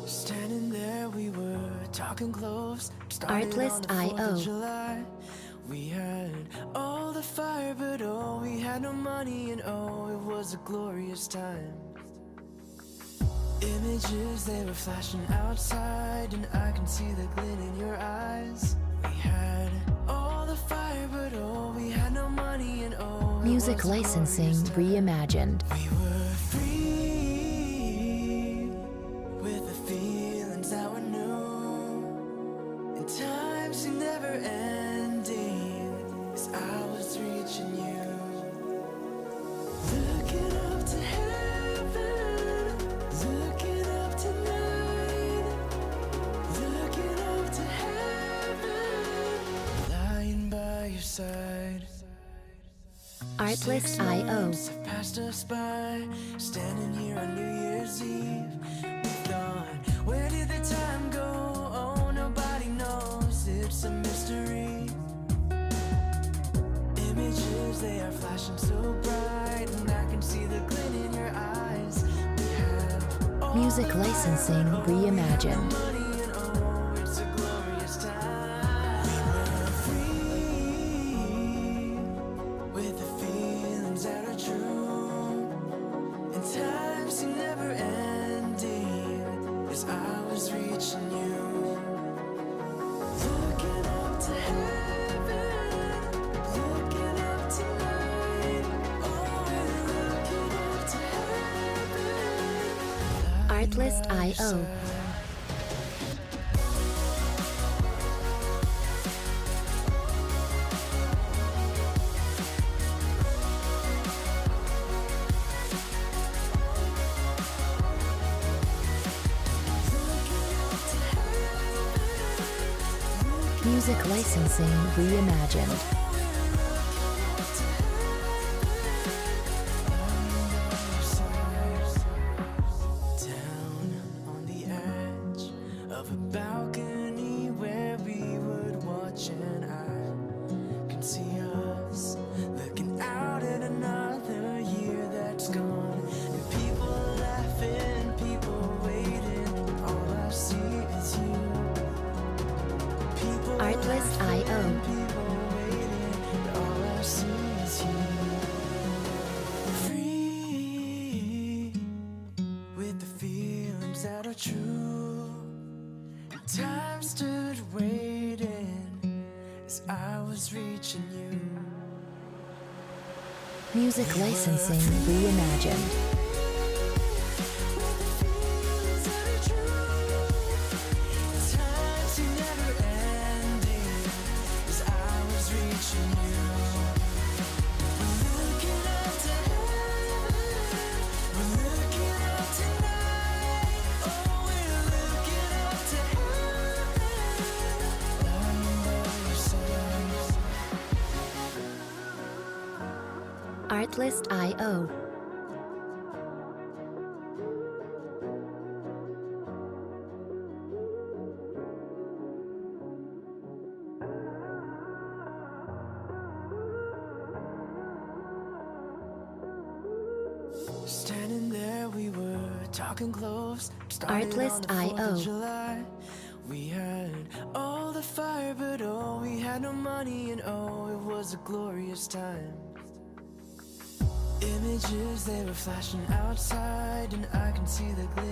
Standing there, we were talking close. Artlist.io. We had all the fire, but oh, we had no money, and oh, it was a glorious time. Images, they were flashing outside, and I can see the glint in your eyes. We had all the fire, but oh, we had no money, and oh, Music licensing reimagined. we were free with the feelings that were new, and time seemed never ending as I was reaching you. Looking up to heaven, looking up tonight, looking up to heaven, lying by your side. Artlist.io. Months have passed us by, standing here on New Year's Eve. We thought, where did the time go? Oh, nobody knows, it's a mystery. Images, they are flashing so bright, and I can see the glint in your eyes. We have all Music the licensing fire, but oh, we had no reimagined. money, and oh, it's a glorious time. We were free with the feelings that are true, and time seemed never ending as I was reaching you. Looking up to heaven, looking up tonight, oh, we're looking up to heaven. Artlist.io. Music licensing reimagined. Down on the edge of a balcony where we would watch, and I can see us looking out at another year that's gone, and people laughing, people waiting, all I see is you. People Artlist.io. laughing, people waiting, and all I see is you. Free with the feelings that are true, and time stood waiting as I was reaching you. Music licensing reimagined. With the feelings that are true, time seemed never ending as I was reaching you. We're looking up to heaven, we're looking up tonight, oh, we're looking up to heaven, lying by your side. Artlist.io. Standing there, we were talking close. Started on the 4th of Artlist.io. July. We had all the fire, but oh, we had no money, and oh, it was a glorious time. Images, they were flashing outside, and I can see the glint